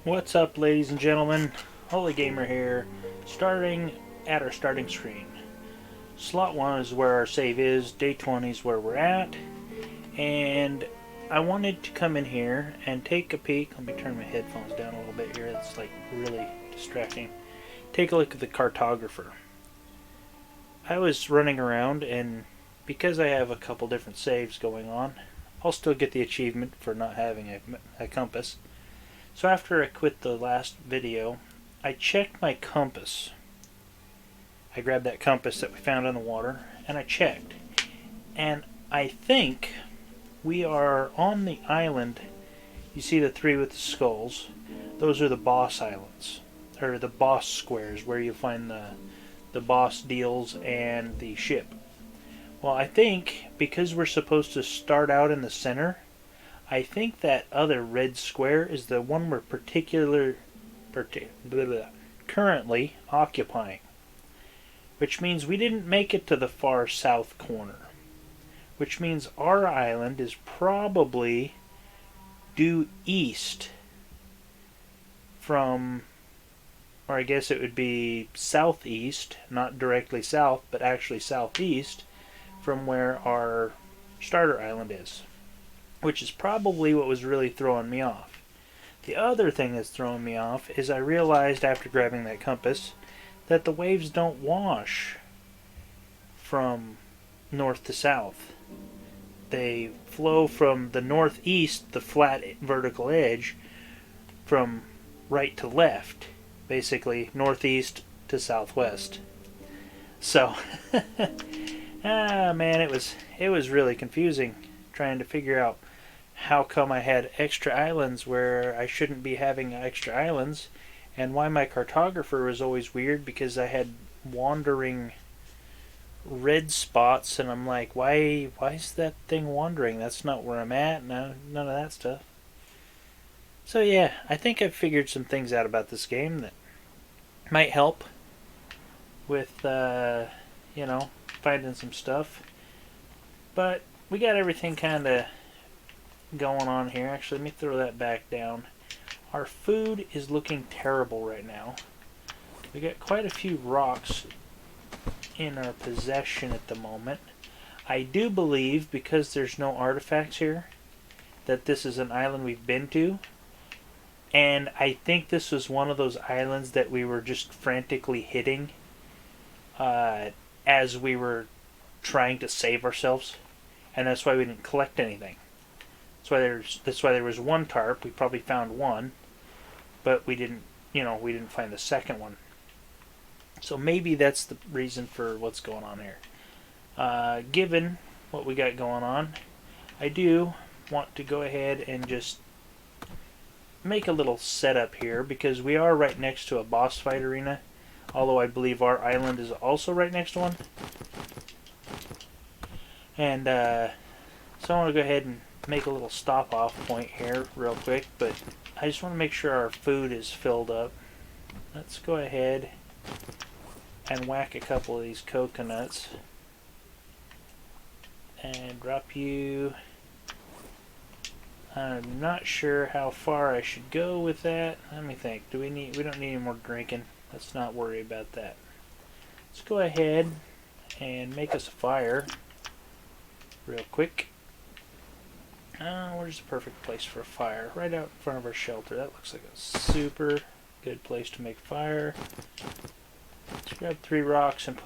What's up, ladies and gentlemen? Holy Gamer here, starting at our starting screen. Slot 1 is where our save is, day 20 is where we're at, and I wanted to come in here and take a peek. Let me turn my headphones down a little bit here, it's like really distracting. Take a look at the cartographer. I was running around, and because I have a couple different saves going on, I'll still get the achievement for not having a compass. So after I quit the last video, I checked my compass. I grabbed that compass that we found in the water, and I checked. And I think we are on the island. You see the three with the skulls? Those are the boss islands, or the boss squares, where you find the boss deals and the ship. Well, I think because we're supposed to start out in the center, I think that other red square is the one we're currently occupying. Which means we didn't make it to the far south corner. Which means our island is probably due east from, or I guess it would be southeast, not directly south, but actually southeast from where our starter island is. Which is probably what was really throwing me off. The other thing that's throwing me off is I realized after grabbing that compass that the waves don't wash from north to south. They flow from the northeast, the flat vertical edge, from right to left, basically northeast to southwest. So, man, it was really confusing trying to figure out how come I had extra islands where I shouldn't be having extra islands, and why my cartographer was always weird because I had wandering red spots, and I'm like, why is that thing wandering? That's not where I'm at. No, none of that stuff. So yeah, I think I've figured some things out about this game that might help with, finding some stuff. But we got everything kind of going on here. Actually, let me throw that back down. Our food is looking terrible right now. We got quite a few rocks in our possession at the moment. I do believe, because there's no artifacts here, that this is an island we've been to. And I think this was one of those islands that we were just frantically hitting as we were trying to save ourselves. And that's why we didn't collect anything. That's why there was one tarp. We probably found one, but we didn't find the second one. So maybe that's the reason for what's going on here. Given what we got going on, I do want to go ahead and just make a little setup here because we are right next to a boss fight arena, although I believe our island is also right next to one. And so I want to go ahead and make a little stop off point here real quick, but I just want to make sure our food is filled up. Let's go ahead and whack a couple of these coconuts and drop you. I'm not sure how far I should go with that. Let me think. We don't need any more drinking. Let's not worry about that. Let's go ahead and make us a fire real quick. Where's the perfect place for a fire? Right out in front of our shelter. That looks like a super good place to make fire. Let's grab 3 rocks and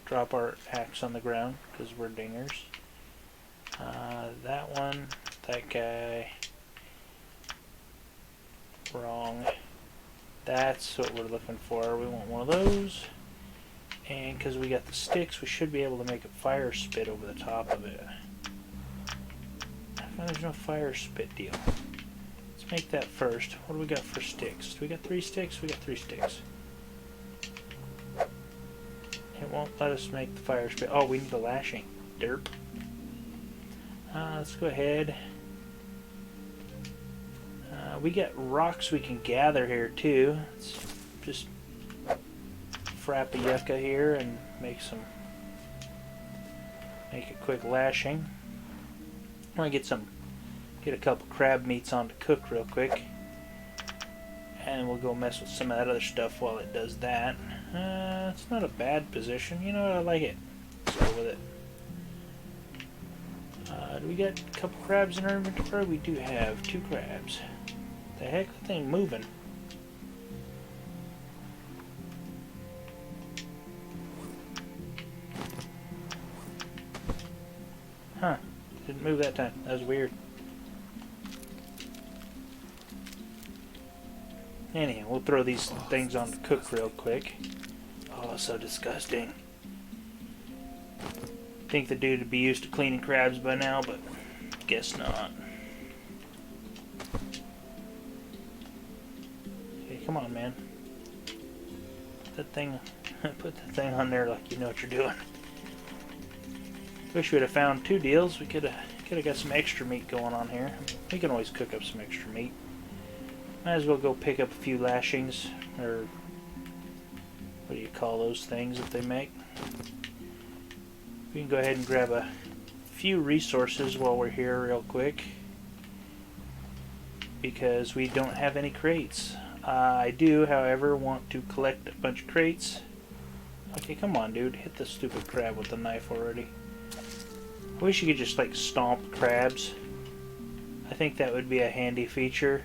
drop our axe on the ground because we're dingers. That one, that guy. Wrong. That's what we're looking for. We want one of those. And because we got the sticks, we should be able to make a fire spit over the top of it. There's no fire spit deal. Let's make that first. What do we got for sticks? Do we got 3 sticks? We got 3 sticks. It won't let us make the fire spit. Oh, we need the lashing. Derp. Let's go ahead. We got rocks we can gather here too. Let's just frap a yucca here and make a quick lashing. I want to get some Get a couple crab meats on to cook real quick. And we'll go mess with some of that other stuff while it does that. It's not a bad position. You know what? I like it. Let's go with it. Do we got a couple crabs in our inventory? We do have 2 crabs. The heck? That thing moving. Huh. Didn't move that time. That was weird. Anyhow, we'll throw these things on to cook real quick. Oh, so disgusting. Think the dude would be used to cleaning crabs by now, but guess not. Okay, come on, man. Put that thing on there like you know what you're doing. Wish we'd have found 2 deals. We could have got some extra meat going on here. We can always cook up some extra meat. Might as well go pick up a few lashings, or what do you call those things that they make? We can go ahead and grab a few resources while we're here real quick, because we don't have any crates. I do, however, want to collect a bunch of crates. Okay, come on, dude. Hit the stupid crab with the knife already. I wish you could just, like, stomp crabs. I think that would be a handy feature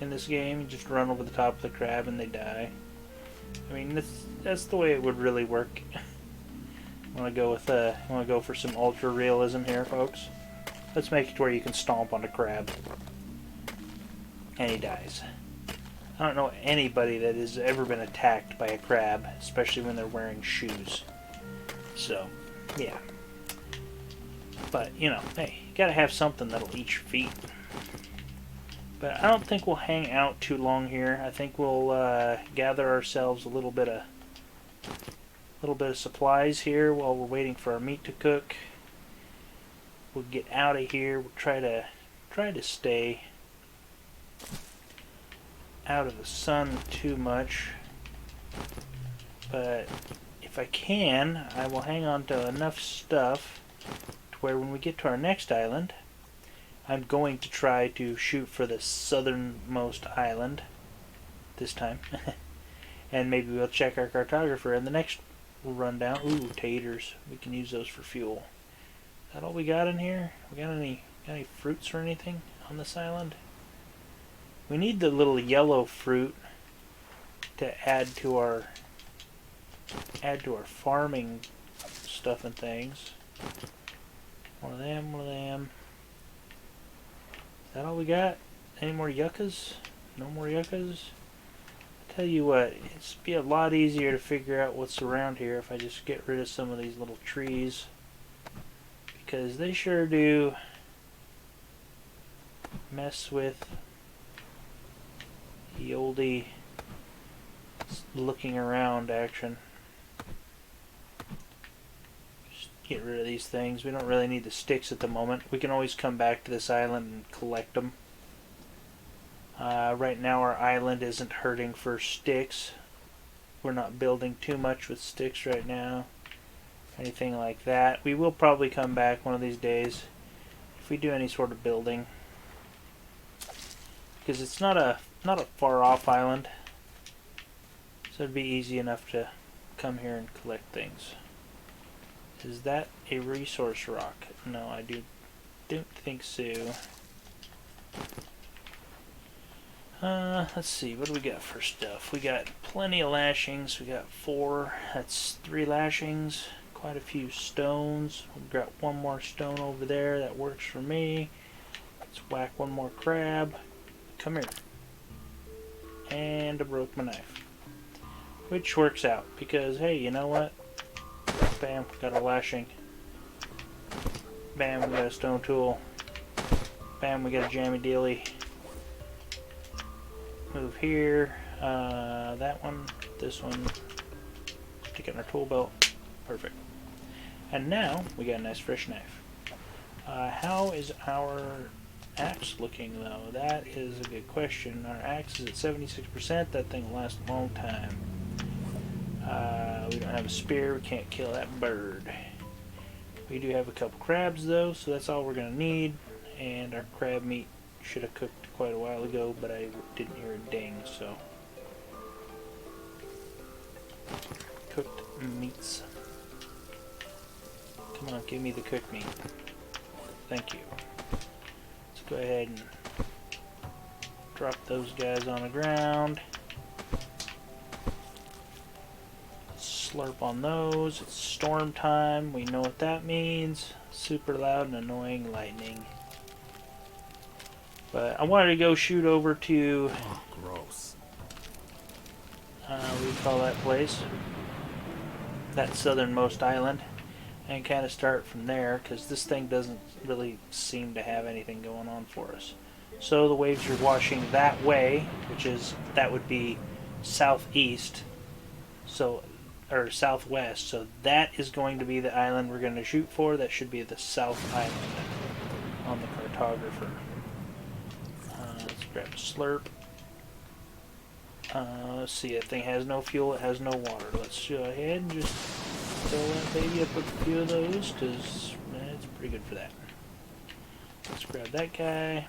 in this game. You just run over the top of the crab and they die. I mean, that's the way it would really work. Want to go for some ultra realism here, folks? Let's make it where you can stomp on a crab and he dies. I don't know anybody that has ever been attacked by a crab, especially when they're wearing shoes. So, yeah. But, you know, hey, you gotta have something that'll eat your feet. But I don't think we'll hang out too long here. I think we'll gather ourselves a little bit of supplies here while we're waiting for our meat to cook. We'll get out of here. We'll try to stay out of the sun too much. But if I can, I will hang on to enough stuff to where when we get to our next island, I'm going to try to shoot for the southernmost island this time. And maybe we'll check our cartographer in the next rundown. Ooh, taters. We can use those for fuel. Is that all we got in here? We got any fruits or anything on this island? We need the little yellow fruit to add to our farming stuff and things. One of them, one of them. Is that all we got? Any more yuccas? No more yuccas? I tell you what, it's be a lot easier to figure out what's around here if I just get rid of some of these little trees, because they sure do mess with the oldie looking around action. Just get rid of these things. We don't really need the sticks at the moment. We can always come back to this island and collect them. Right now our island isn't hurting for sticks. We're not building too much with sticks right now. Anything like that. We will probably come back one of these days if we do any sort of building, because it's not a far off island, so it'd be easy enough to come here and collect things. Is that a resource rock? No, I don't think so. Let's see, what do we got for stuff? We got plenty of lashings. We got 4. That's 3 lashings. Quite a few stones. We've got one more stone over there. That works for me. Let's whack one more crab. Come here. And I broke my knife. Which works out, because, hey, you know what? Bam, got a lashing. Bam, we got a stone tool. Bam, we got a jammy dealy. Move here, that one, this one, stick it in our tool belt, perfect. And now we got a nice fresh knife. How is our axe looking though? That is a good question. Our axe is at 76%, that thing will last a long time. We don't have a spear, we can't kill that bird. We do have a couple crabs though, so that's all we're going to need, and our crab meat Should have cooked quite a while ago, but I didn't hear a ding, so. Cooked meats. Come on, give me the cooked meat. Thank you. Let's go ahead and drop those guys on the ground. Slurp on those. It's storm time. We know what that means. Super loud and annoying lightning. But I wanted to go shoot over to... Oh, gross. What do you call that place? That southernmost island. And kind of start from there, because this thing doesn't really seem to have anything going on for us. So the waves are washing that way, that would be southeast, so, or southwest. So that is going to be the island we're going to shoot for. That should be the south island on the cartographer. Let's grab a slurp. Let's see, that thing has no fuel, it has no water. Let's go ahead and just fill that baby up with a few of those, because it's pretty good for that. Let's grab that guy.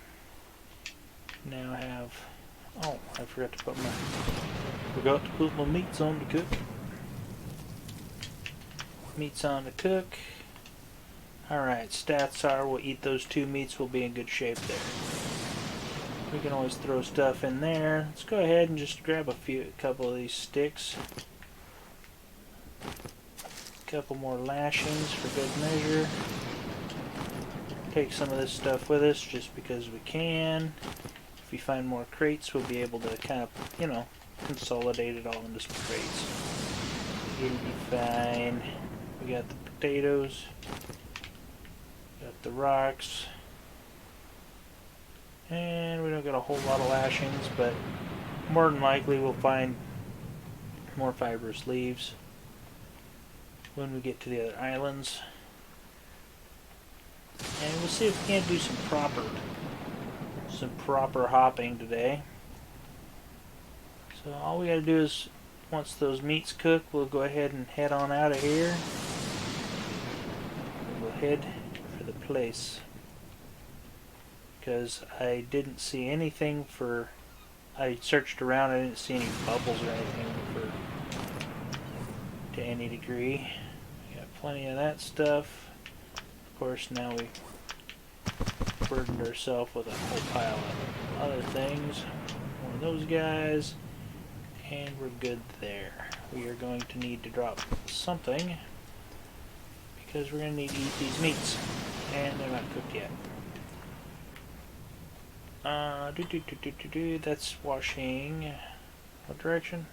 Now have... Oh, I forgot to put my meats on to cook. Meats on to cook. Alright, stats are we'll eat those 2 meats, we'll be in good shape there. We can always throw stuff in there. Let's go ahead and just grab a couple of these sticks. A couple more lashings for good measure. Take some of this stuff with us just because we can. If we find more crates, we'll be able to kind of, you know, consolidate it all into some crates. It'll be fine. We got the potatoes. Got the rocks. And we don't got a whole lot of lashings, but more than likely we'll find more fibrous leaves when we get to the other islands. And we'll see if we can't do some proper hopping today. So all we gotta do is, once those meats cook, we'll go ahead and head on out of here. We'll head for the place. Because I didn't see anything for... I searched around, I didn't see any bubbles or anything to any degree. We got plenty of that stuff. Of course, now we burdened ourselves with a whole pile of other things. One of those guys, and we're good there. We are going to need to drop something, because we're going to need to eat these meats, and they're not cooked yet. That's washing. What direction?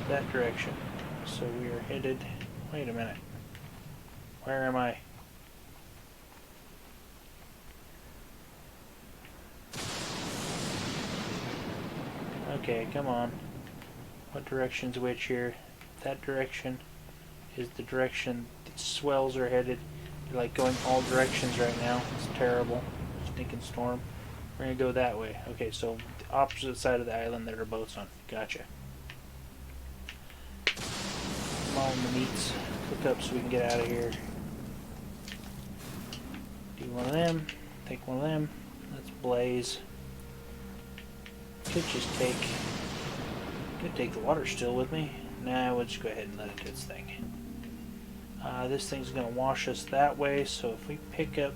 That direction. So we are headed... Wait a minute. Where am I? Okay, come on. What direction's which here? That direction is the direction the swells are headed. They're like going all directions right now. It's terrible. Stinking storm. We're gonna go that way. Okay, so the opposite side of the island that our boat's on. Gotcha. Come on, the meats. Cook up so we can get out of here. Do one of them. Take one of them. Let's blaze. Could just take... Could take the water still with me. Nah, we'll just go ahead and let it do its thing. This thing's gonna wash us that way, so if we pick up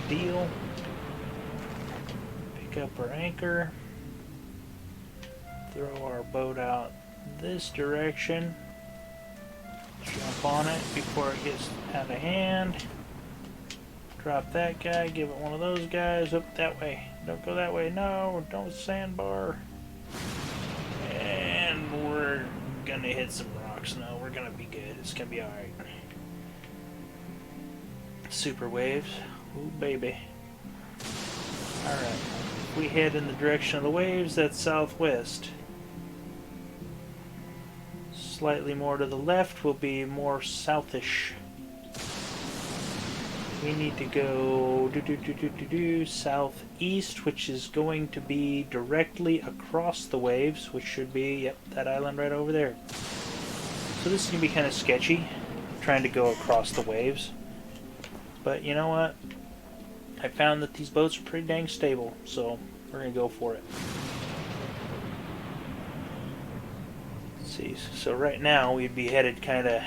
deal, pick up our anchor, throw our boat out this direction, jump on it before it gets out of hand, drop that guy, give it one of those guys, up that way, don't go that way, no, don't sandbar, and we're gonna hit some rocks. No, we're gonna be good, it's gonna be alright. Super waves, ooh baby. Alright, if we head in the direction of the waves, that's southwest. Slightly more to the left will be more southish. We need to go southeast, which is going to be directly across the waves, which should be, yep, that island right over there. So this is going to be kind of sketchy, trying to go across the waves. But you know what? I found that these boats are pretty dang stable, so we're going to go for it. Let's see, so right now we'd be headed kind of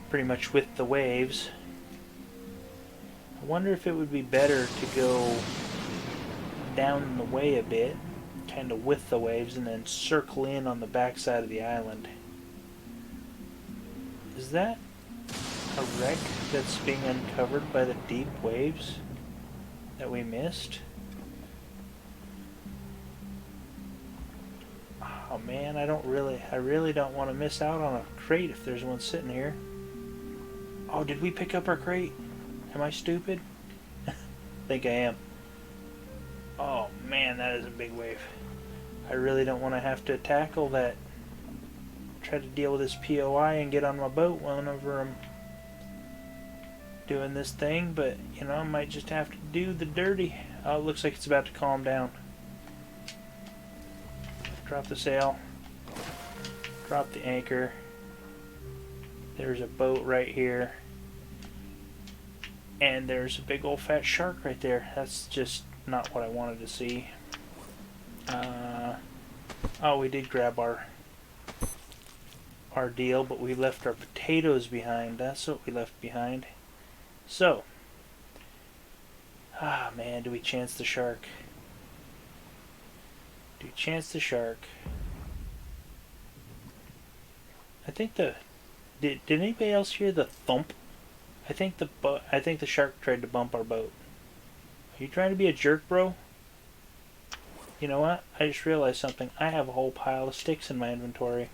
pretty much with the waves. I wonder if it would be better to go down the way a bit, kind of with the waves, and then circle in on the backside of the island. Is that a wreck that's being uncovered by the deep waves that we missed? Oh man, I really don't want to miss out on a crate if there's one sitting here. Oh, did we pick up our crate? Am I stupid? I think I am. Oh man, that is a big wave. I really don't want to have to tackle that. Try to deal with this POI and get on my boat whenever I'm doing this thing, but you know, I might just have to do the dirty. Oh, it looks like it's about to calm down. Drop the sail. Drop the anchor. There's a boat right here. And there's a big old fat shark right there. That's just not what I wanted to see. Oh, we did grab our deal, but we left our potatoes behind. That's what we left behind. So, man, do we chance the shark? Do we chance the shark? I think did anybody else hear the thump? I think the shark tried to bump our boat. Are you trying to be a jerk, bro? You know what? I just realized something. I have a whole pile of sticks in my inventory.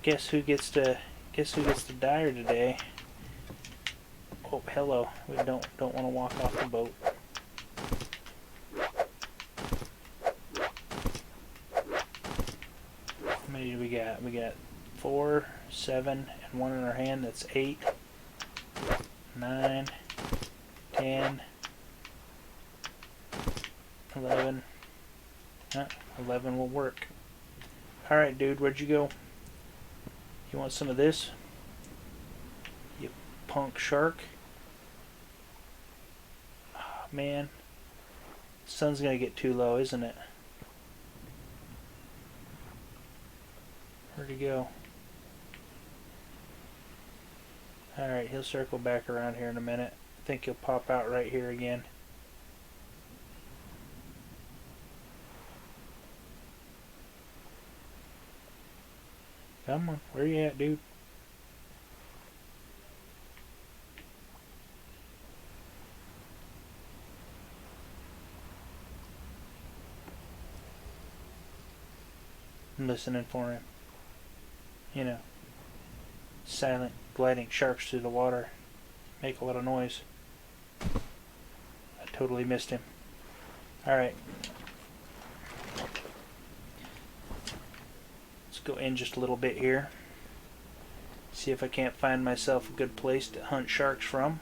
Guess who gets to die today? Oh, hello. We don't want to walk off the boat. How many do we got? We got 4, 7, and 1 in our hand. That's 8, 9, 10, 11. 11 will work. Alright, dude, where'd you go? You want some of this? You punk shark. Oh, man. The sun's gonna get too low, isn't it? Where'd he go? Alright, he'll circle back around here in a minute. I think he'll pop out right here again. Come on, where you at, dude? I'm listening for him. You know, silent gliding sharks through the water make a lot of noise. I totally missed him. Alright. Let's go in just a little bit here. See if I can't find myself a good place to hunt sharks from.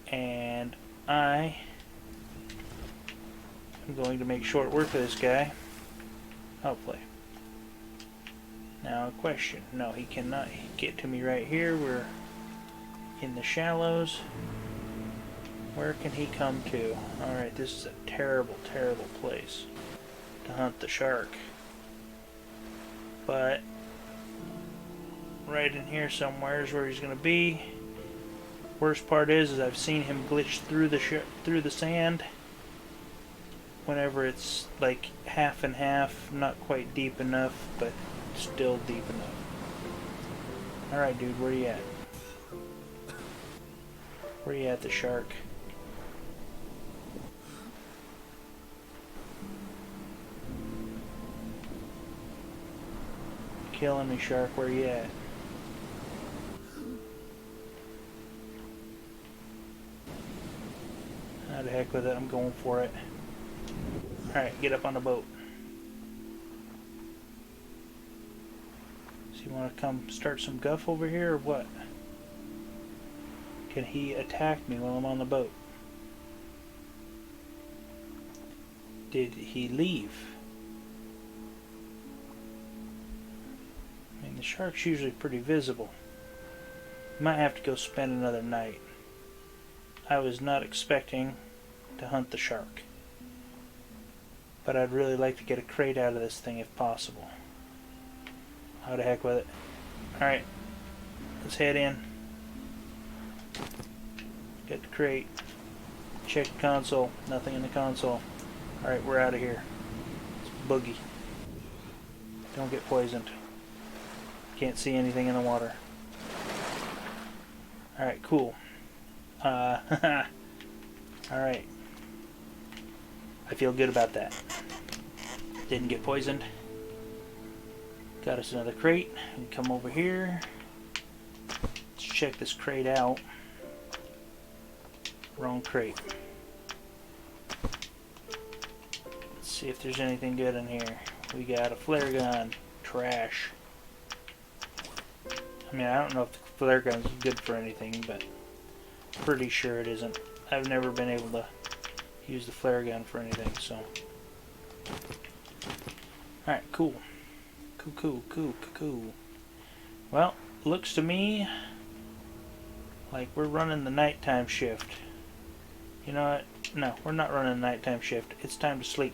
And I am going to make short work of this guy. Hopefully. Now a question. No, he cannot get to me right here. We're in the shallows. Where can he come to? Alright, this is a terrible, terrible place to hunt the shark. But right in here somewhere is where he's going to be. Worst part is I've seen him glitch through the sand whenever it's like half and half, not quite deep enough, but still deep enough. Alright, dude, where you at? Where you at, the shark? Killing me, shark, where you at? Ah, the heck with it, I'm going for it. Alright, get up on the boat. So you want to come start some guff over here or what? Can he attack me while I'm on the boat? Did he leave? I mean, the shark's usually pretty visible. Might have to go spend another night. I was not expecting to hunt the shark. But I'd really like to get a crate out of this thing if possible. How the heck with it? Alright, let's head in. Get the crate. Check the console. Nothing in the console. Alright, we're out of here. It's boogie. Don't get poisoned. Can't see anything in the water. Alright, cool. Alright. I feel good about that. Didn't get poisoned. Got us another crate. And come over here. Let's check this crate out. Wrong crate. Let's see if there's anything good in here. We got a flare gun. Trash. I mean, I don't know if the flare gun's good for anything, but pretty sure it isn't. I've never been able to use the flare gun for anything, so. Alright, cool. Cool. Well, looks to me like we're running the nighttime shift. You know what? No, we're not running the nighttime shift. It's time to sleep.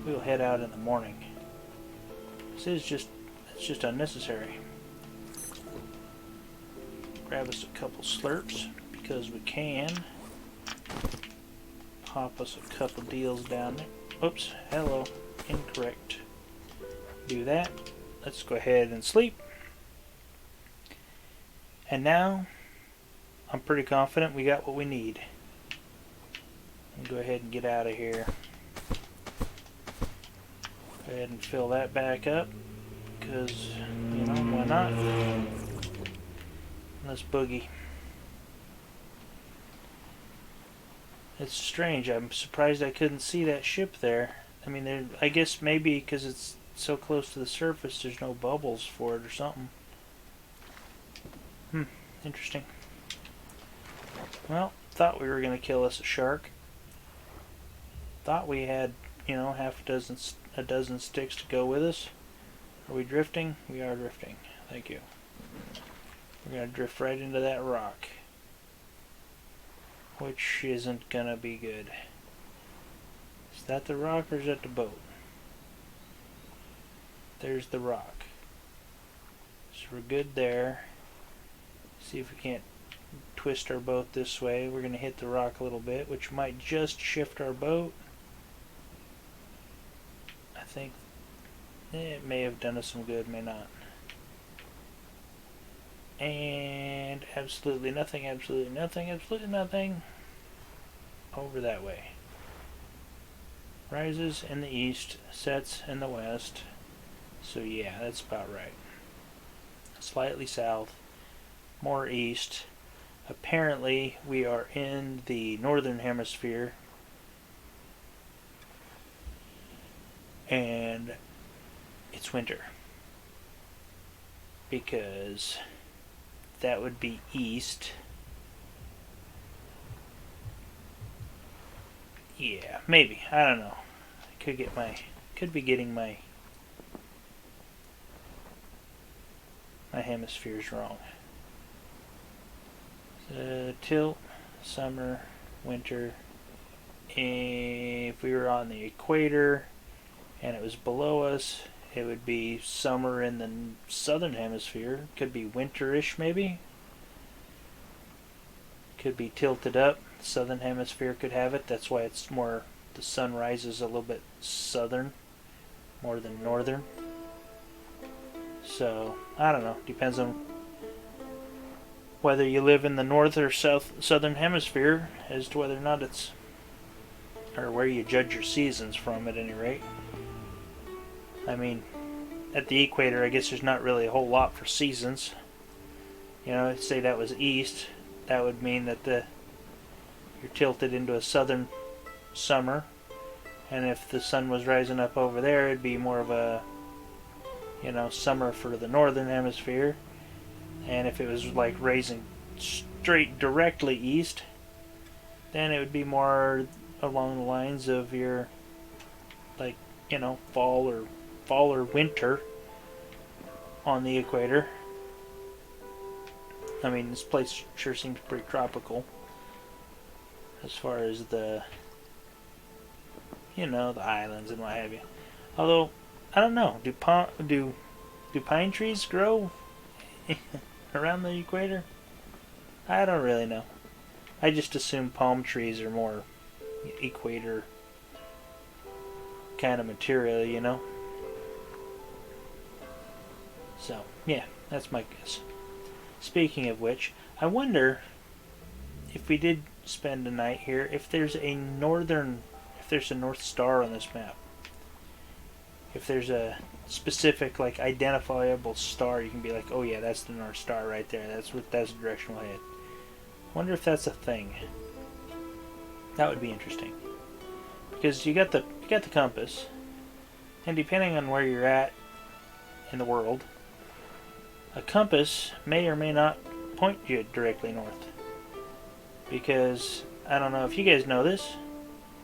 We'll head out in the morning. It's just unnecessary. Grab us a couple slurps because we can. Pop us a couple deals down there. Oops, hello, incorrect. Do that. Let's go ahead and sleep. And now, I'm pretty confident we got what we need. I'll go ahead and get out of here. Go ahead and fill that back up, because, you know, why not? Let's boogie. It's strange. I'm surprised I couldn't see that ship there. I mean, I guess maybe because it's so close to the surface, there's no bubbles for it or something. Interesting. Well, thought we were going to kill us a shark. Thought we had, you know, a dozen sticks to go with us. Are we drifting? We are drifting. Thank you. We're going to drift right into that rock, which isn't going to be good. Is that the rock or is that the boat? There's the rock. So we're good there. See if we can't twist our boat this way. We're going to hit the rock a little bit, which might just shift our boat. I think it may have done us some good, may not. And absolutely nothing. Over that way. Rises in the east, sets in the west. So yeah, that's about right. Slightly south, more east. Apparently we are in the northern hemisphere. And it's winter. Because that would be east. Yeah, maybe. I don't know. I could be getting my hemispheres wrong. Tilt, summer, winter. If we were on the equator and it was below us, it would be summer in the southern hemisphere. Could be winterish, maybe. Could be tilted up. Southern hemisphere could have it. That's why it's more, the sun rises a little bit southern more than northern. So, I don't know. Depends on whether you live in the north or southern hemisphere as to whether or not it's, or where you judge your seasons from at any rate. I mean, at the equator, I guess there's not really a whole lot for seasons. You know, say that was east, that would mean that you're tilted into a southern summer, and if the sun was rising up over there, it'd be more of a, you know, summer for the northern hemisphere. And if it was like raising straight directly east, then it would be more along the lines of your, like, you know, fall or winter on the equator. I mean, this place sure seems pretty tropical. as far as the, you know, the islands and what have you. Although, I don't know, do pine trees grow around the equator? I don't really know. I just assume palm trees are more equator kind of material, you know? So, yeah, that's my guess. Speaking of which, I wonder if we did spend a night here, if there's a North Star on this map. If there's a specific, like, identifiable star, you can be like, oh yeah, that's the North Star right there. That's the direction we'll head. Wonder if that's a thing. That would be interesting. Because you got the compass, and depending on where you're at in the world, a compass may or may not point you directly north. Because I don't know if you guys know this,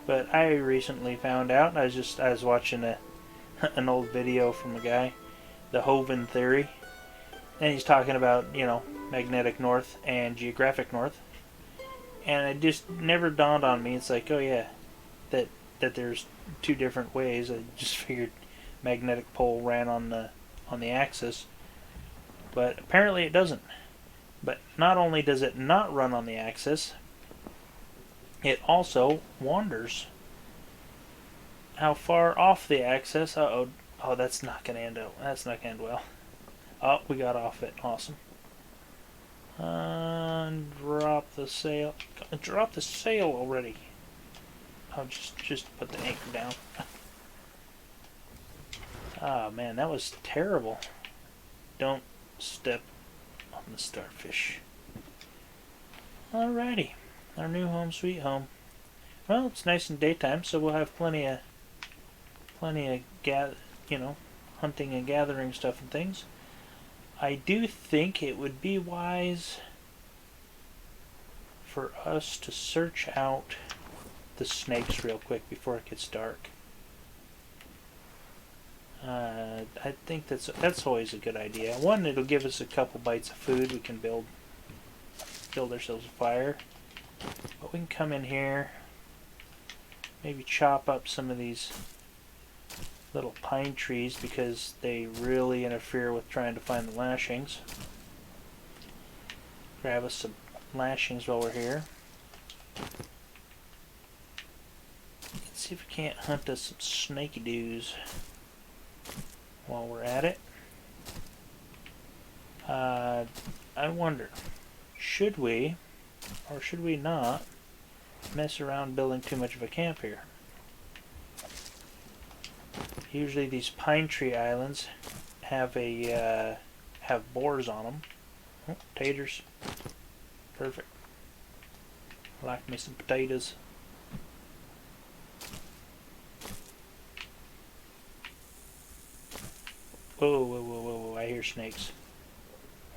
but I recently found out. I was watching an old video from a guy, the Hoven theory, and he's talking about, you know, magnetic north and geographic north, and it just never dawned on me. It's like, oh yeah, that there's two different ways. I just figured magnetic pole ran on the axis, but apparently it doesn't. But not only does it not run on the axis, it also wanders. How far off the axis? Oh, that's not gonna end up. That's not gonna end well. Oh, we got off it. Awesome. Drop the sail. Drop the sail already. I'll just put the anchor down. Ah, man, that was terrible. Don't step on the starfish. Alrighty, our new home sweet home. Well, it's nice and daytime, so we'll have plenty of hunting and gathering stuff and things. I do think it would be wise for us to search out the snakes real quick before it gets dark. I think that's always a good idea. One, it'll give us a couple bites of food. We can build ourselves a fire. But we can come in here, maybe chop up some of these little pine trees because they really interfere with trying to find the lashings. Grab us some lashings while we're here. Let's see if we can't hunt us some snaky doos while we're at it. I wonder, should we or should we not mess around building too much of a camp here? Usually these pine tree islands have boars on them. Oh, taters. Perfect. I like me some potatoes. Whoa, whoa, whoa, whoa, whoa, I hear snakes.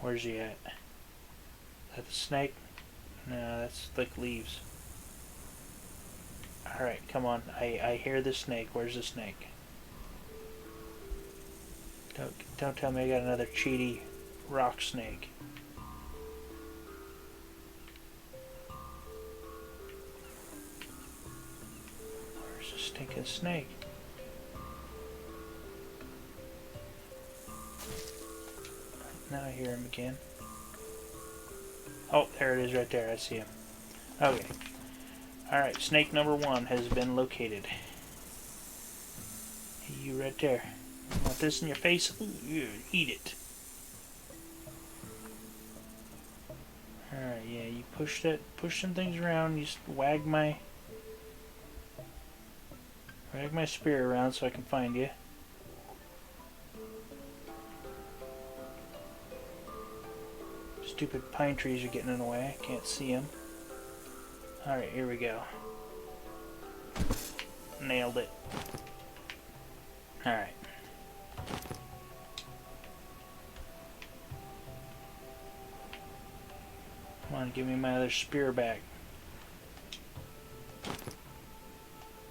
Where's he at? Is that the snake? No, that's like leaves. Alright, come on. I hear the snake. Where's the snake? Don't tell me I got another cheaty rock snake. Where's the stinking snake? Now I hear him again. Oh, there it is right there. I see him. Okay. Alright, snake number 1 has been located. You right there. You want this in your face? Ooh, yeah, eat it. Alright, yeah, you push some things around. You just wag my spear around so I can find you. Stupid pine trees are getting in the way. I can't see them. Alright, here we go. Nailed it. Alright. Come on, give me my other spear back.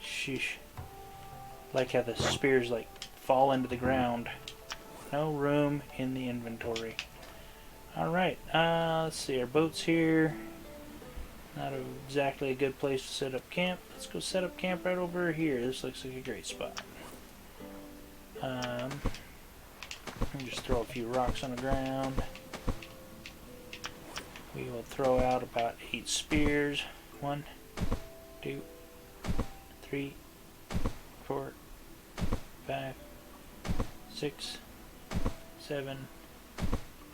Sheesh. Like how the spears like fall into the ground. No room in the inventory. Alright, let's see, our boat's here. Not exactly a good place to set up camp. Let's go set up camp right over here. This looks like a great spot. Just throw a few rocks on the ground. We will throw out about 8 spears. 1, 2, 3, 4, 5, 6, 7,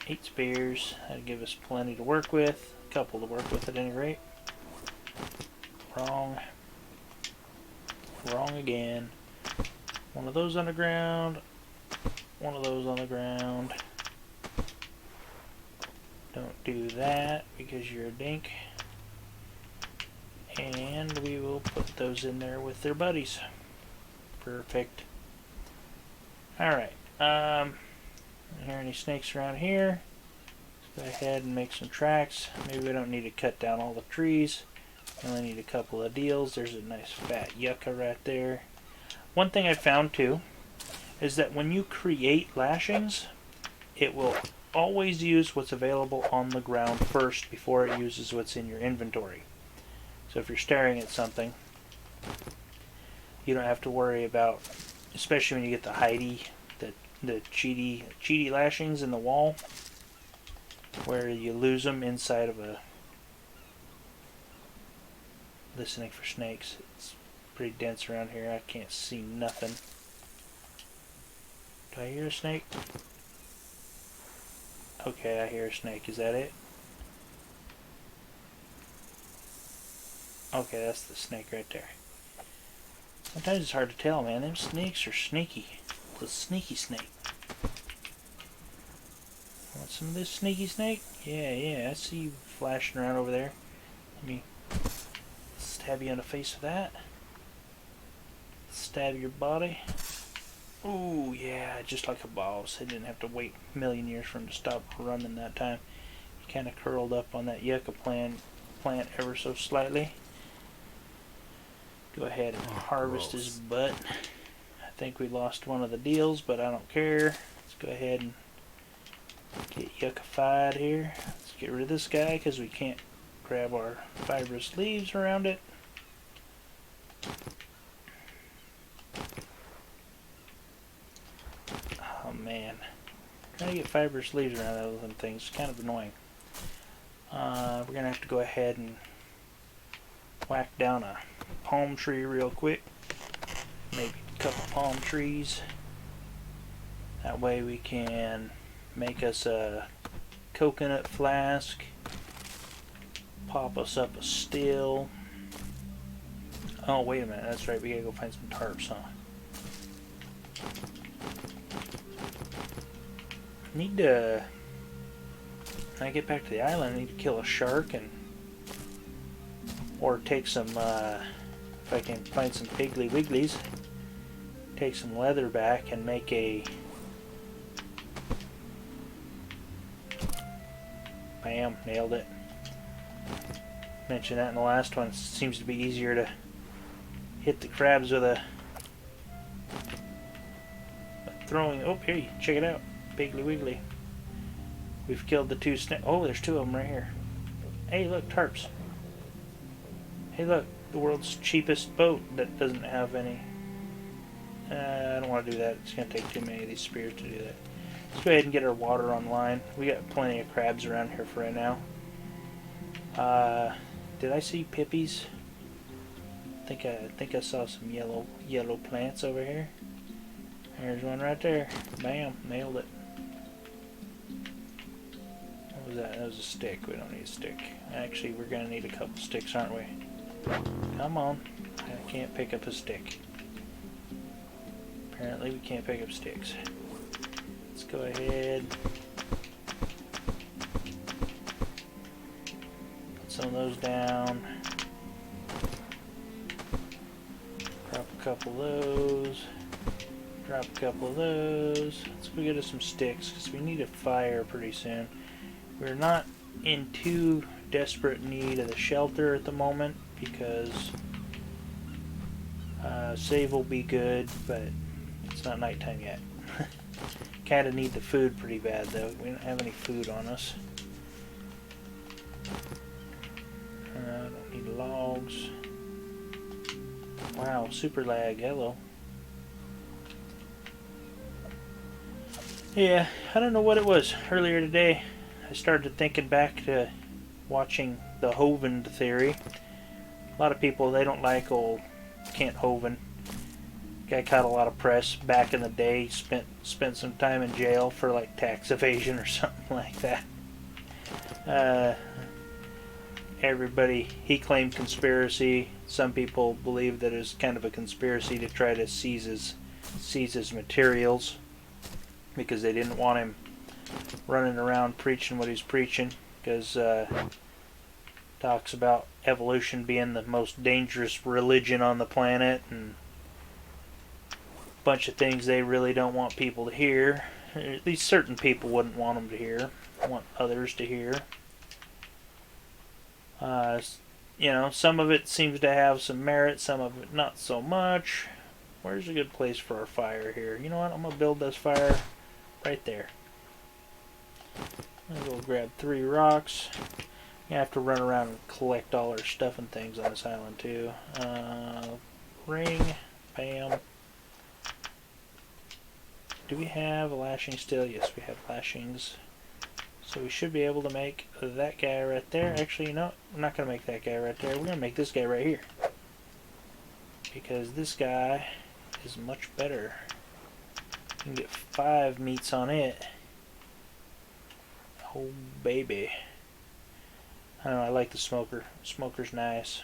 8 spears. That'll give us plenty to work with. A couple to work with at any rate. Wrong. Wrong again. One of those on the ground. One of those on the ground. Don't do that because you're a dink. And we will put those in there with their buddies. Perfect. Alright. Are there any snakes around here? Let's go ahead and make some tracks. Maybe we don't need to cut down all the trees. We only need a couple of deals. There's a nice fat yucca right there. One thing I found too is that when you create lashings, it will always use what's available on the ground first before it uses what's in your inventory. So if you're staring at something, you don't have to worry about, especially when you get the hidey, the cheaty lashings in the wall, where you lose them inside of a listening for snakes. It's pretty dense around here. I can't see nothing. Do I hear a snake? Okay, I hear a snake. Is that it? Okay, that's the snake right there. Sometimes it's hard to tell, man. Them snakes are sneaky. The sneaky snake. Want some of this sneaky snake? Yeah, I see you flashing around over there. Let me stab you in the face with that. Stab your body. Ooh, yeah, just like a boss. I didn't have to wait a million years for him to stop running that time. He kind of curled up on that yucca plant ever so slightly. Go ahead and harvest his butt. I think we lost one of the deals, but I don't care. Let's go ahead and get yucca-fied here. Let's get rid of this guy because we can't grab our fibrous leaves around it. Oh man, trying to get fibrous leaves around those things is kind of annoying. We're gonna have to go ahead and whack down a palm tree real quick. Maybe a couple palm trees. That way we can make us a coconut flask. Pop us up a still. Oh, wait a minute. That's right. We gotta go find some tarps, huh? Need to... When I get back to the island, I need to kill a shark and... Or take some, if I can find some Piggly Wigglies, take some leather back and make a... Bam, nailed it. Mentioned that in the last one. It seems to be easier to hit the crabs with a... throwing... Oh, here, check it out. Piggly Wiggly. We've killed the two snakes. Oh, there's two of them right here. Hey, look, tarps. Hey, look, the world's cheapest boat that doesn't have any... I don't want to do that. It's going to take too many of these spears to do that. Let's go ahead and get our water online. We got plenty of crabs around here for right now. Did I see pippies? I think I saw some yellow plants over here. There's one right there. Bam, nailed it. What was that? That was a stick. We don't need a stick. Actually, we're going to need a couple sticks, aren't we? Come on. I can't pick up a stick. Apparently we can't pick up sticks. Let's go ahead. Put some of those down. Drop a couple of those. Drop a couple of those. Let's go get us some sticks because we need a fire pretty soon. We're not in too desperate need of the shelter at the moment because save will be good, but it's not nighttime yet. Kinda need the food pretty bad though. We don't have any food on us. logs. Wow, super lag. Hello. Yeah, I don't know what it was. Earlier today, I started thinking back to watching the Hovind theory. A lot of people, they don't like old Kent Hovind. Guy caught a lot of press back in the day. Spent some time in jail for like tax evasion or something like that. Everybody, he claimed conspiracy. Some people believe that it was kind of a conspiracy to try to seize his materials, because they didn't want him running around preaching what he's preaching, because talks about evolution being the most dangerous religion on the planet, and a bunch of things they really don't want people to hear. At least certain people wouldn't want them to hear, want others to hear. Some of it seems to have some merit, some of it not so much. Where's a good place for our fire here? You know what? I'm going to build this fire right there. I'm going to go grab 3 rocks. You have to run around and collect all our stuff and things on this island too. Ring. Bam. Do we have a lashing still? Yes, we have lashings. So we should be able to make that guy right there. Actually, no, we're not going to make that guy right there. We're going to make this guy right here. Because this guy is much better. You can get 5 meats on it. Oh, baby. I don't know, I like the smoker. Smoker's nice.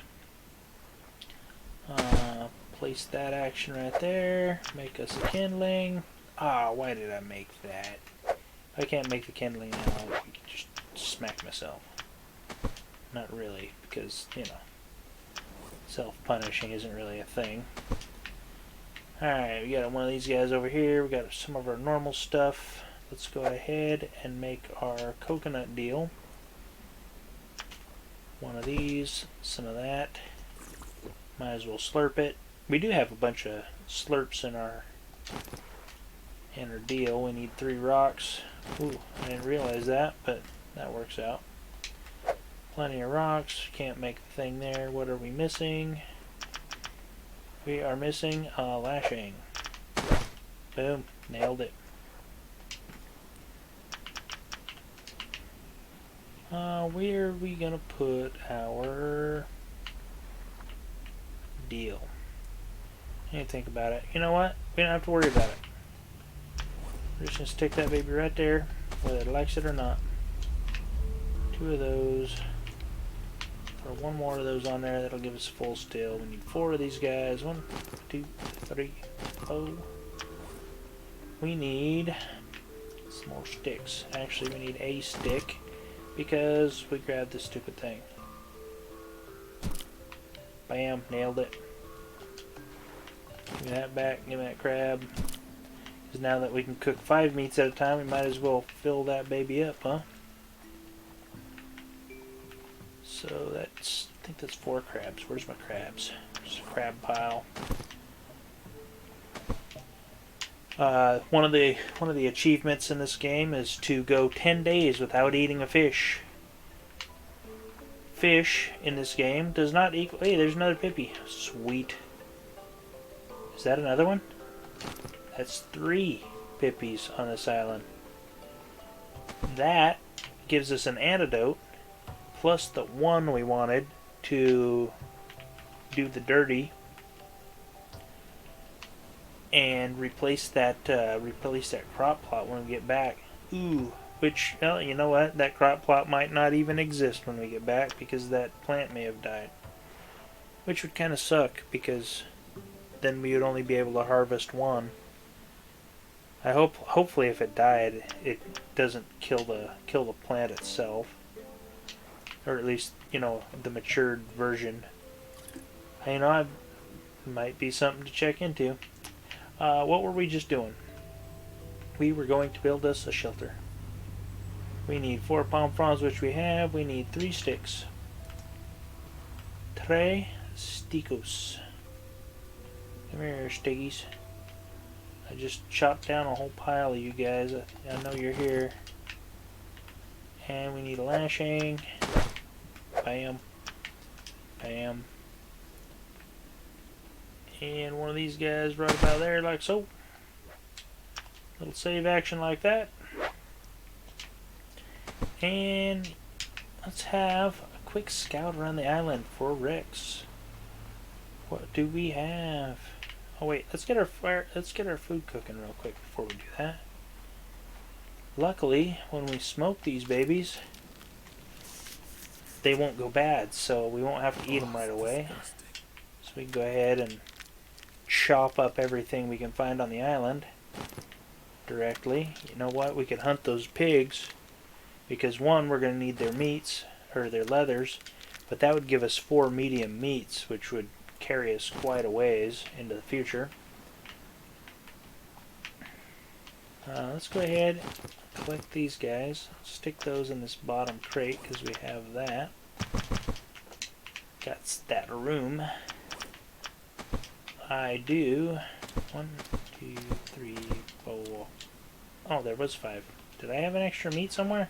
Place that action right there. Make us a kindling. Why did I make that? If I can't make the kindling now, I can just smack myself. Not really, because, self-punishing isn't really a thing. Alright, we got one of these guys over here. We got some of our normal stuff. Let's go ahead and make our coconut deal. One of these, some of that. Might as well slurp it. We do have a bunch of slurps in our deal. We need 3 rocks. Ooh, I didn't realize that, but that works out. Plenty of rocks. Can't make the thing there. What are we missing? We are missing a lashing. Boom. Nailed it. Where are we gonna put our deal? I need to think about it. You know what? We don't have to worry about it. We're just gonna stick that baby right there, whether it likes it or not. 2 of those. Or 1 more of those on there. That'll give us a full still. We need 4 of these guys. 1, 2, 3, 4. We need some more sticks. Actually, we need a stick, because we grabbed this stupid thing. Bam, nailed it. Give me that back, give me that crab. Because now that we can cook 5 meats at a time, we might as well fill that baby up, huh? So that's, I think that's 4 crabs. Where's my crabs? There's a crab pile. One of the achievements in this game is to go 10 days without eating a fish. Fish in this game does not equal... Hey, there's another Pippi. Sweet. Is that another one? That's 3 Pippis on this island. That gives us an antidote, plus the 1 we wanted to do the dirty, and replace that crop plot when we get back. Ooh, which, well, you know what? That crop plot might not even exist when we get back, because that plant may have died. Which would kind of suck, because then we would only be able to harvest 1. Hopefully, if it died, it doesn't kill the plant itself, or at least, the matured version. It might be something to check into. What were we just doing? We were going to build us a shelter. We need 4 palm fronds, which we have. We need 3 sticks. 3 sticos. Come here, stiggies. I just chopped down a whole pile of you guys. I know you're here. And we need a lashing. Bam. Bam. And one of these guys right about there, like so. Little save action like that. And let's have a quick scout around the island for Rex. What do we have? Oh wait, let's get our food cooking real quick before we do that. Luckily, when we smoke these babies, they won't go bad, so we won't have to eat them right away. So we can go ahead and chop up everything we can find on the island directly. You know what? We could hunt those pigs because one, we're going to need their meats or their leathers, but that would give us 4 medium meats, which would carry us quite a ways into the future. Let's go ahead and collect these guys. Stick those in this bottom crate because we have that. Got that room. I do. 1, 2, 3, 4. Oh, there was 5. Did I have an extra meat somewhere?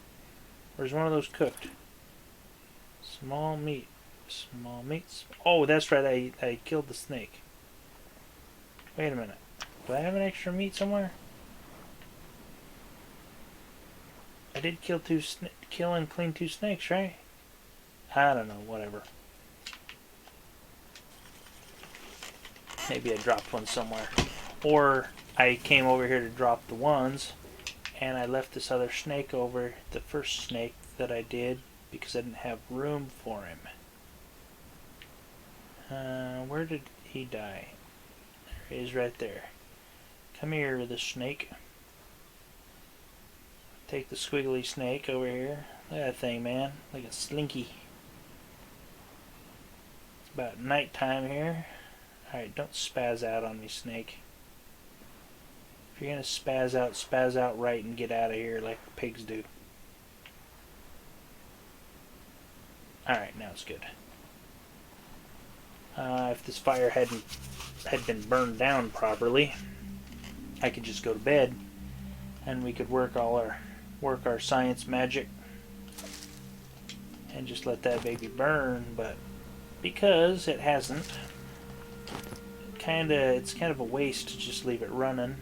Or is one of those cooked? Small meat. Small meats. Oh, that's right. I killed the snake. Wait a minute. Do I have an extra meat somewhere? I did kill and clean 2 snakes, right? I don't know. Whatever. Maybe I dropped one somewhere. Or I came over here to drop the ones, and I left this other snake over, the first snake that I did, because I didn't have room for him. Where did he die? There he is right there. Come here, the snake. Take the squiggly snake over here. Look at that thing, man. Like a slinky. It's about nighttime here. Alright, don't spaz out on me, snake. If you're gonna spaz out right and get out of here like pigs do. Alright, now it's good. If this fire had been burned down properly, I could just go to bed and we could work our science magic and just let that baby burn, but because it hasn't, it's kind of a waste to just leave it running.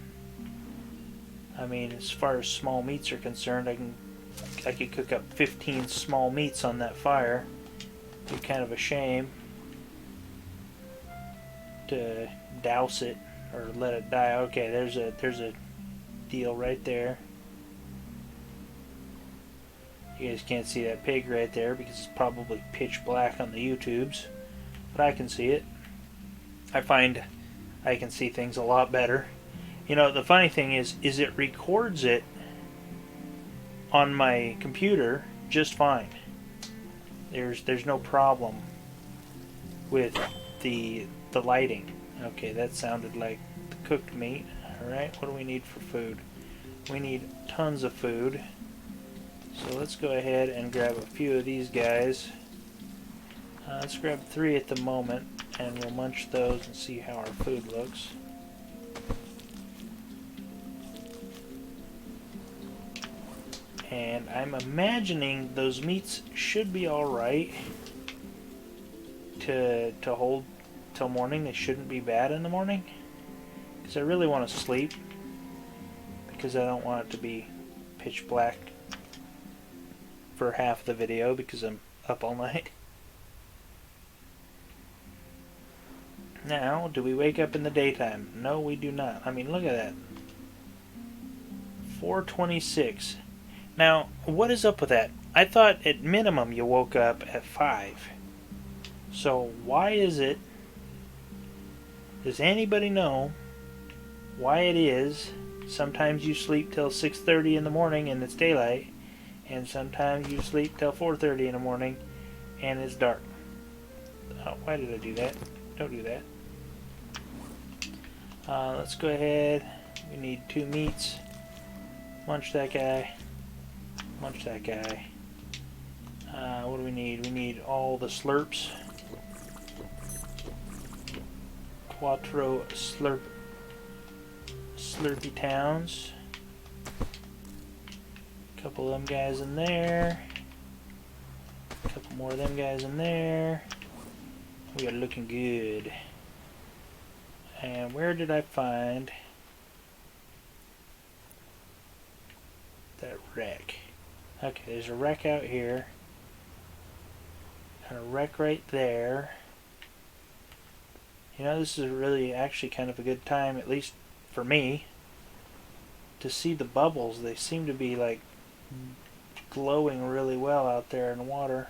I mean, as far as small meats are concerned, I could cook up 15 small meats on that fire. It'd be kind of a shame to douse it or let it die. Okay, there's a deal right there. You guys can't see that pig right there because it's probably pitch black on the YouTubes, but I can see it. I find I can see things a lot better. You know, the funny thing is it records it on my computer just fine. There's no problem with the lighting. Okay, that sounded like the cooked meat. Alright, what do we need for food? We need tons of food. So let's go ahead and grab a few of these guys. Let's grab 3 at the moment, and we'll munch those and see how our food looks. And I'm imagining those meats should be alright to hold till morning. They shouldn't be bad in the morning, because I really want to sleep, because I don't want it to be pitch black for half the video because I'm up all night. Now, do we wake up in the daytime? No, we do not. I mean, look at that. 4:26. Now, what is up with that? I thought at minimum you woke up at 5. So why is it? Does anybody know why it is sometimes you sleep till 6:30 in the morning and it's daylight, and sometimes you sleep till 4:30 in the morning and it's dark? Oh, why did I do that? Don't do that. Let's go ahead. We need 2 meats. Munch that guy. Munch that guy. What do we need? We need all the slurps. Quattro slurpy towns. A couple of them guys in there. A couple more of them guys in there. We are looking good. And where did I find that wreck? Okay, there's a wreck out here. And a wreck right there. You know, this is really actually kind of a good time, at least for me, to see the bubbles. They seem to be like glowing really well out there in the water.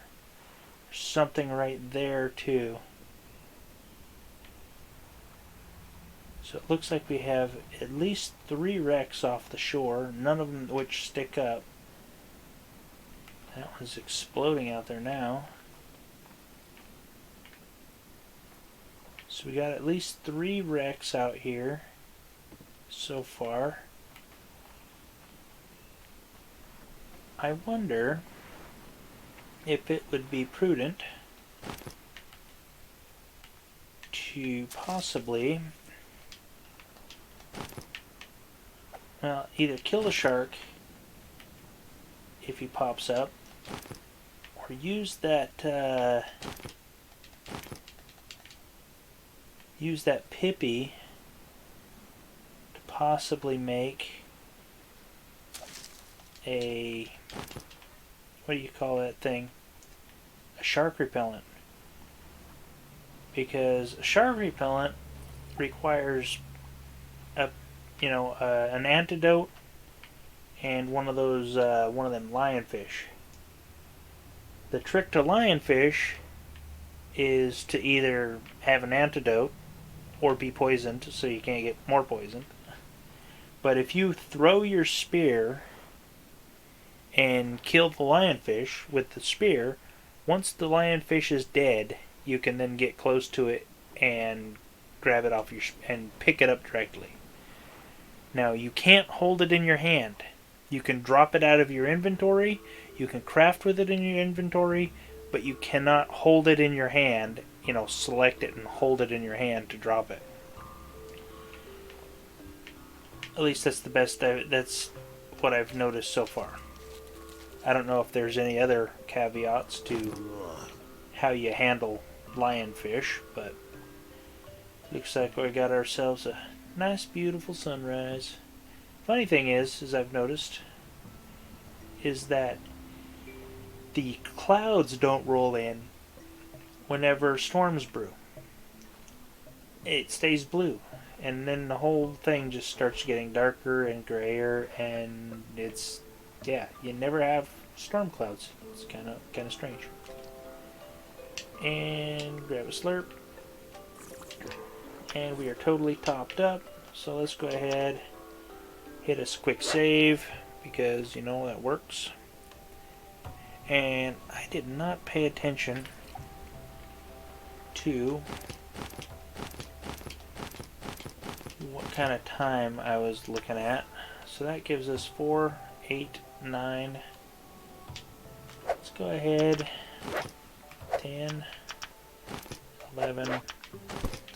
There's something right there too. So it looks like we have at least 3 wrecks off the shore, none of them which stick up. That one's exploding out there now. So we got at least 3 wrecks out here so far. I wonder if it would be prudent to possibly, well, either kill the shark if he pops up, or use that pippy to possibly make a, what do you call that thing? A shark repellent. Because a shark repellent requires an antidote and one of them lionfish. The trick to lionfish is to either have an antidote or be poisoned so you can't get more poisoned. But if you throw your spear and kill the lionfish with the spear, once the lionfish is dead, you can then get close to it and grab it off and pick it up directly. Now, you can't hold it in your hand. You can drop it out of your inventory, you can craft with it in your inventory, but you cannot hold it in your hand, select it and hold it in your hand to drop it. At least that's what I've noticed so far. I don't know if there's any other caveats to how you handle lionfish, but looks like we got ourselves a nice beautiful sunrise. Funny thing is, as I've noticed, is that the clouds don't roll in whenever storms brew. It stays blue, and then the whole thing just starts getting darker and grayer, and you never have storm clouds. It's kind of strange. And grab a slurp, and we are totally topped up. So let's go ahead, hit a quick save because that works. And I did not pay attention to what kind of time I was looking at. So that gives us 4, 8, 9. Let's go ahead. 10, 11,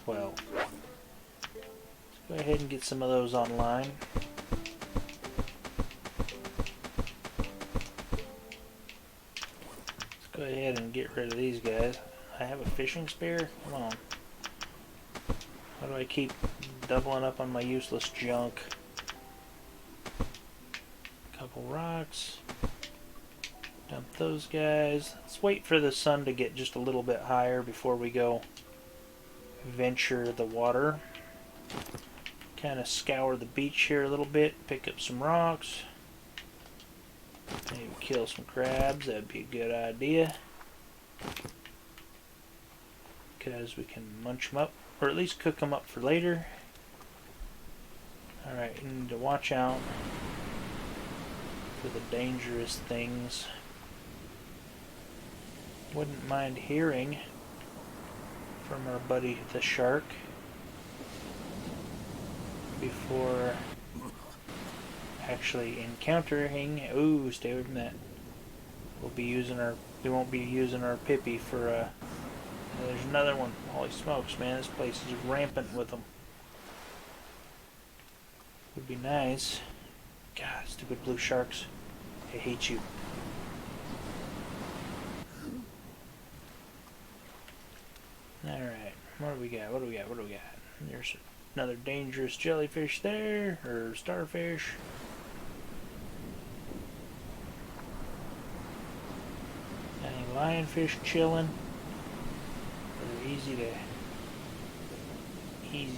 12. Let's go ahead and get some of those online. Let's go ahead and get rid of these guys. I have a fishing spear? Come on. Why do I keep doubling up on my useless junk? Couple rocks. Dump those guys. Let's wait for the sun to get just a little bit higher before we go venture the water. Kind of scour the beach here a little bit, pick up some rocks. Maybe kill some crabs, that'd be a good idea. Because we can munch them up, or at least cook them up for later. Alright, you need to watch out for the dangerous things. Wouldn't mind hearing from our buddy the shark before actually encountering. Ooh, stay away from that. We won't be using our pippy for there's another one. Holy smokes, man, this place is rampant with them. Would be nice. God, stupid blue sharks. I hate you. Alright, what do we got? There's Another dangerous jellyfish there, or starfish. Any lionfish chilling. They're easy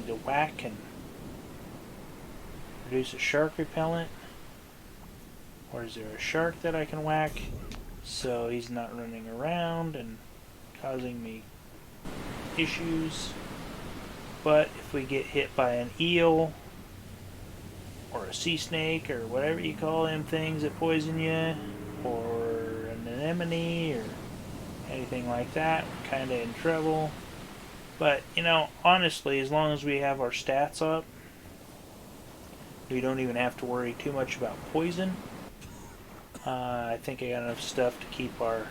to whack and produce a shark repellent. Or is there a shark that I can whack so he's not running around and causing me issues? But if we get hit by an eel or a sea snake or whatever you call them things that poison you, or an anemone or anything like that, we're kind of in trouble. But, you know, honestly, as long as we have our stats up, we don't even have to worry too much about poison. I think I got enough stuff to keep our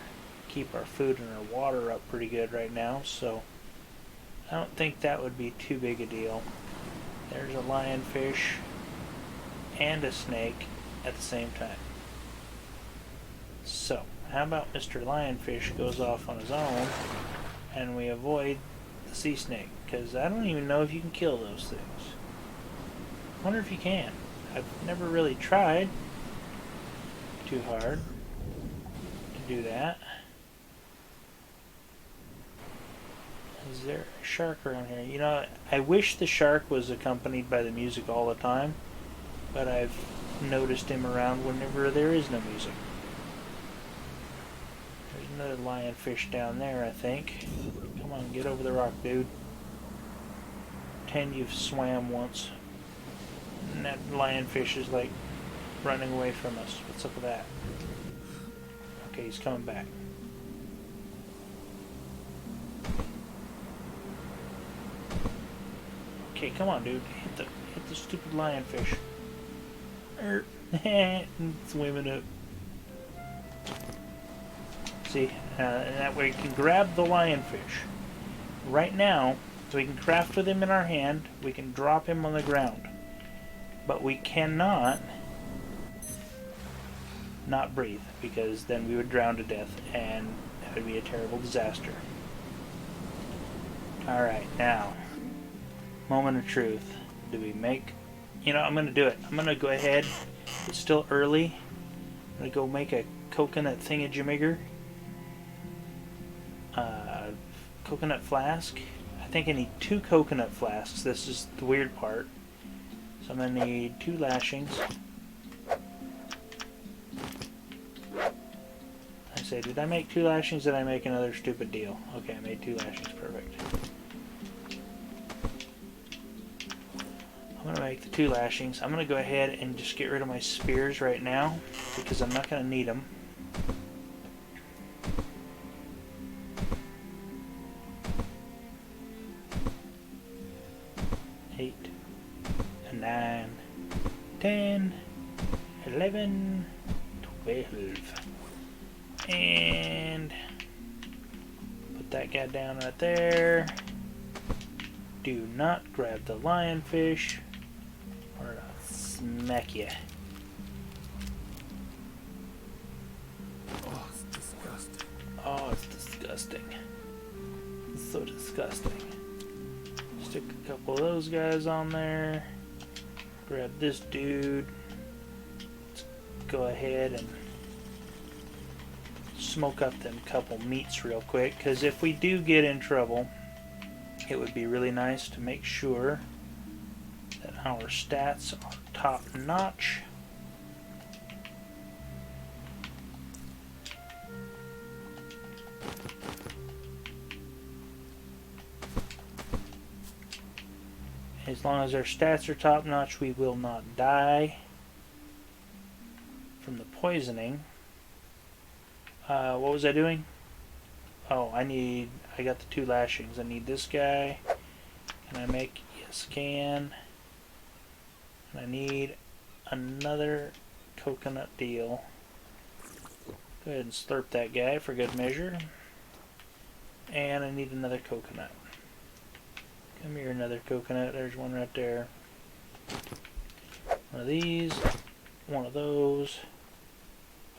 food and our water up pretty good right now, so I don't think that would be too big a deal. There's a lionfish and a snake at the same time. So, how about Mr. Lionfish goes off on his own and we avoid the sea snake? Because I don't even know if you can kill those things. I wonder if you can. I've never really tried too hard to do that. Is there a shark around here? You know, I wish the shark was accompanied by the music all the time, but I've noticed him around whenever there is no music. There's another lionfish down there, I think. Come on, get over the rock, dude. Pretend you've swam once. And that lionfish is like running away from us. What's up with that? Okay, he's coming back. Okay, come on, dude. Hit the stupid lionfish. Swimming up. See, and that way you can grab the lionfish. Right now, so we can craft with him in our hand, we can drop him on the ground. But we cannot not breathe, because then we would drown to death, and that would be a terrible disaster. Alright, now, moment of truth. Do we make... You know, I'm going to do it. I'm going to go ahead. It's still early. I'm going to go make a coconut thingamajigger. Coconut flask. I think I need 2 coconut flasks. This is the weird part. So I'm going to need 2 lashings. I say, did I make 2 lashings? Did I make another stupid deal? Okay, I made 2 lashings. Perfect. I'm going to make the 2 lashings. I'm going to go ahead and just get rid of my spears right now, because I'm not going to need them. Eight, 9, 10, 11, 12. And put that guy down right there. Do not grab the lionfish, or I'll smack you. Oh, it's disgusting. Oh, it's disgusting. It's so disgusting. Stick a couple of those guys on there. Grab this dude. Let's go ahead and smoke up them couple meats real quick, because if we do get in trouble, it would be really nice to make sure that our stats are top notch. As long as our stats are top notch, we will not die from the poisoning. What was I doing? Oh, I got the 2 lashings. I need this guy. Can I make? Yes, can. And I need another coconut deal. Go ahead and slurp that guy for good measure. And I need another coconut. Come here, another coconut. There's one right there. One of these. One of those.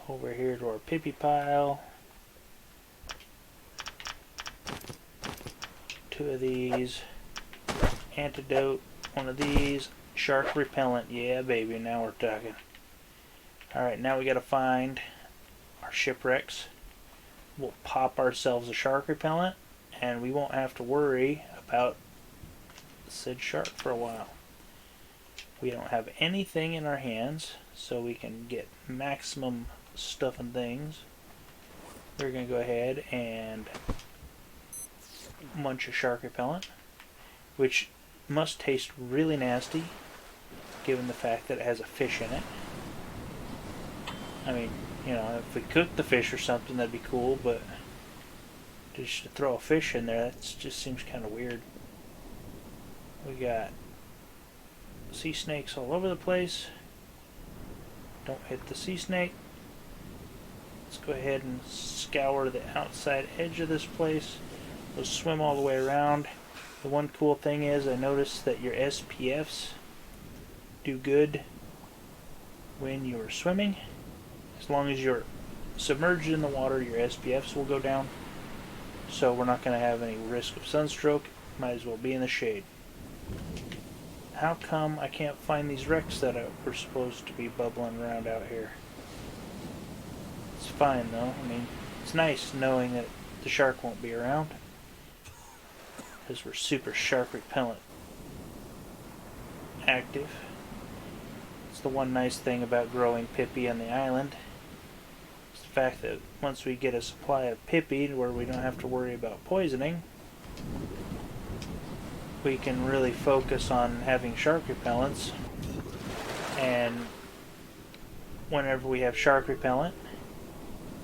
Over here to our pippy pile. 2 of these. Antidote. one of these. Shark repellent. Yeah, baby, now we're talking. Alright, now we gotta find our shipwrecks. We'll pop ourselves a shark repellent, and we won't have to worry about said shark for a while. We don't have anything in our hands, so we can get maximum stuff and things. We're going to go ahead and munch a shark repellent, which must taste really nasty, given the fact that it has a fish in it. I mean, you know, if we cooked the fish or something, that'd be cool, but just to throw a fish in there, that just seems kind of weird. We got sea snakes all over the place. Don't hit the sea snake. Let's go ahead and scour the outside edge of this place. We'll swim all the way around. The one cool thing is I noticed that your SPFs do good when you're swimming. As long as you're submerged in the water, your SPFs will go down. So we're not going to have any risk of sunstroke. Might as well be in the shade. How come I can't find these wrecks that were supposed to be bubbling around out here? It's fine though. I mean, it's nice knowing that the shark won't be around, because we're super shark repellent active. It's the one nice thing about growing Pippi on the island. It's the fact that once we get a supply of Pippi where we don't have to worry about poisoning, we can really focus on having shark repellents. And whenever we have shark repellent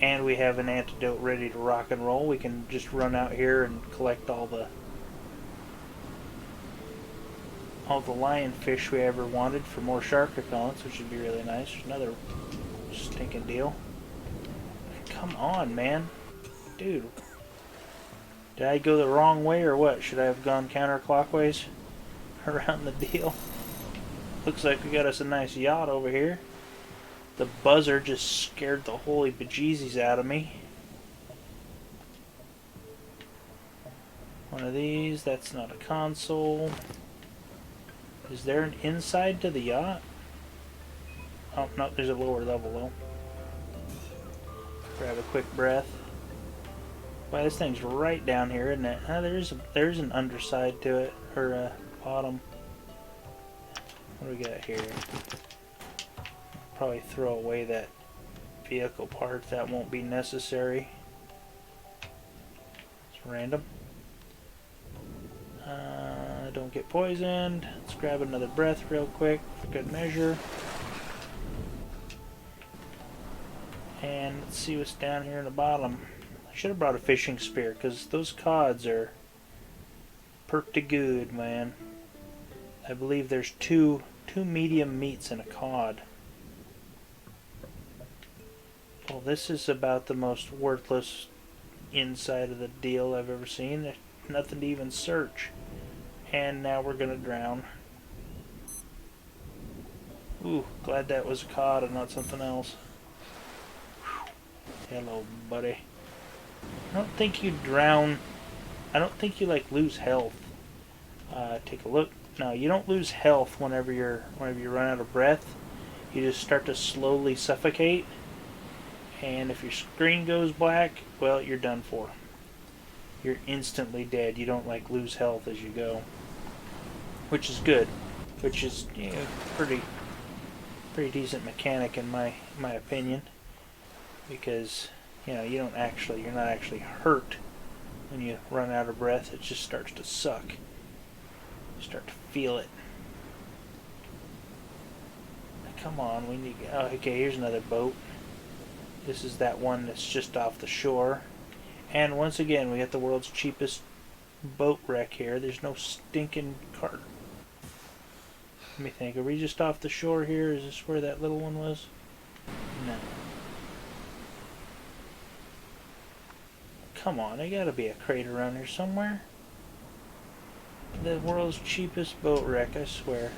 and we have an antidote ready to rock and roll, we can just run out here and collect all the lionfish we ever wanted for more shark repellents, which would be really nice. There's another stinking deal. Come on, man. Dude. Did I go the wrong way or what? Should I have gone counterclockwise around the deal? Looks like we got us a nice yacht over here. The buzzer just scared the holy bejesus out of me. One of these. That's not a console. Is there an inside to the yacht? Oh, no, there's a lower level though. Grab a quick breath. Wow, this thing's right down here, isn't it? There's an underside to it, or a bottom. What do we got here? Probably throw away that vehicle part. That won't be necessary. It's random. Don't get poisoned. Let's grab another breath real quick for good measure. And let's see what's down here in the bottom. I should have brought a fishing spear, because those cods are pretty good, man. I believe there's two medium meats in a cod. Well, this is about the most worthless inside of the deal I've ever seen. There's nothing to even search. And now we're gonna drown. Ooh, glad that was a cod and not something else. Whew. Hello, buddy. I don't think you drown. I don't think you like lose health. Take a look. No, you don't lose health whenever you run out of breath. You just start to slowly suffocate. And if your screen goes black, well, you're done for. You're instantly dead. You don't like lose health as you go, which is good. Which is, you know, pretty decent mechanic in my opinion, because you know you're not actually hurt when you run out of breath. It just starts to suck. You start to feel it. Come on, we need. Oh, okay, here's another boat. This is that one that's just off the shore. And once again, we got the world's cheapest boat wreck here. There's no stinking cart. Let me think. Are we just off the shore here? Is this where that little one was? No. Come on, there gotta be a crate around here somewhere. The world's cheapest boat wreck, I swear.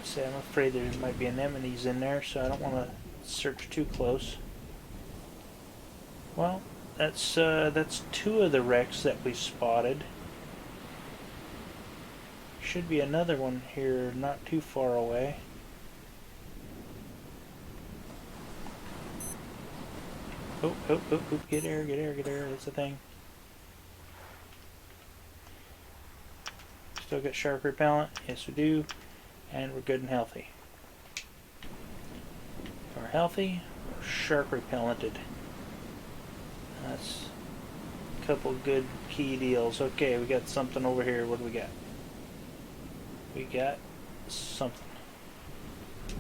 See, I'm afraid there might be anemones in there, so I don't want to search too close. Well, that's two of the wrecks that we spotted. should be another one here not too far away. Oh, get air, that's the thing. Still got shark repellent, yes we do, and we're good and healthy. We're healthy, we're shark repellented. That's a couple good key deals. Okay, we got something over here. What do we got? We got something.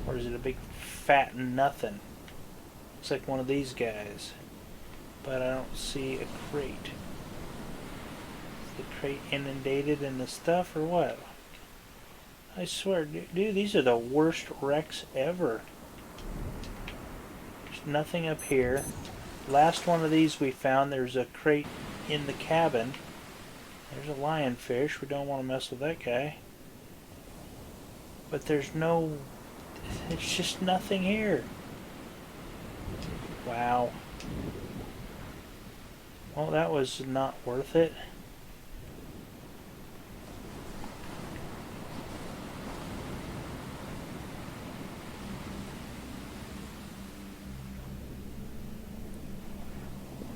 Or is it a big fat nothing? Looks like one of these guys. But I don't see a crate. Is the crate inundated in the stuff or what? I swear, dude, these are the worst wrecks ever. There's nothing up here. Last one of these we found, there's a crate in the cabin. There's a lionfish. We don't want to mess with that guy. But there's just nothing here. Wow. Well, that was not worth it.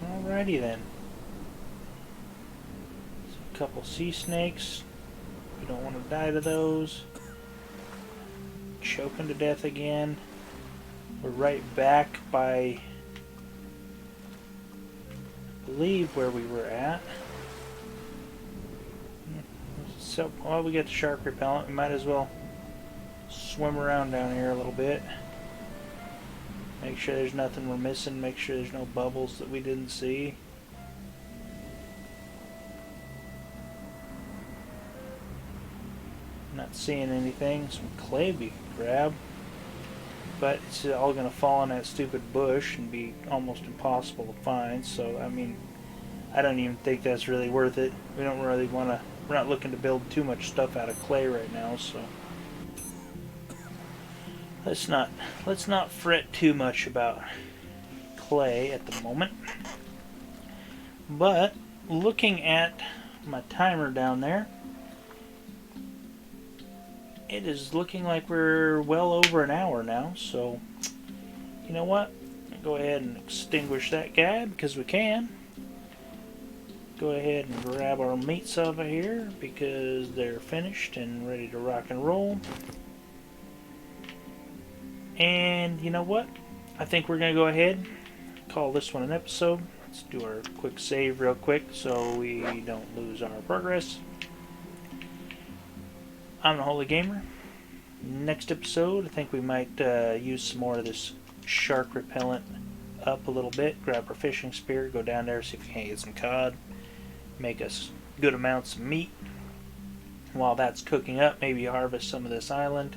Alrighty then. So a couple sea snakes. We don't want to die to those. Choking to death again. We're right back by, I believe, where we were at. So, well, we got the shark repellent. We might as well swim around down here a little bit. Make sure there's nothing we're missing. Make sure there's no bubbles that we didn't see. Not seeing anything. Some clay we can grab. But it's all going to fall in that stupid bush and be almost impossible to find. So, I mean, I don't even think that's really worth it. We don't really want to, we're not looking to build too much stuff out of clay right now, so let's not fret too much about clay at the moment. But looking at my timer down there, it is looking like we're well over an hour now, so you know what? Go ahead and extinguish that guy because we can. Go ahead and grab our meats over here because they're finished and ready to rock and roll. And you know what? I think we're going to go ahead and call this one an episode. Let's do our quick save real quick so we don't lose our progress. I'm the Holy Gamer. Next episode, I think we might use some more of this shark repellent up a little bit. Grab our fishing spear, go down there, see if we can get some cod. Make us good amounts of meat. While that's cooking up, maybe harvest some of this island.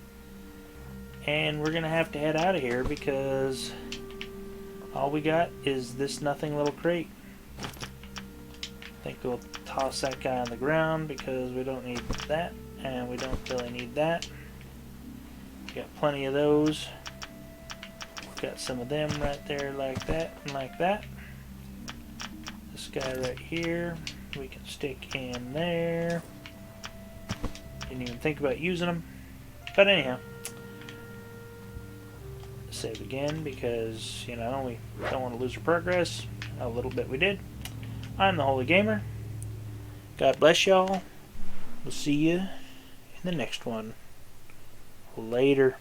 And we're going to have to head out of here because all we got is this nothing little crate. I think we'll toss that guy on the ground because we don't need that. And we don't really need that. Got plenty of those. Got some of them right there like that and like that. This guy right here we can stick in there. Didn't even think about using them. But anyhow. Save again because, you know, we don't want to lose our progress. A little bit we did. I'm the Holy Gamer. God bless y'all. We'll see you in the next one. Later.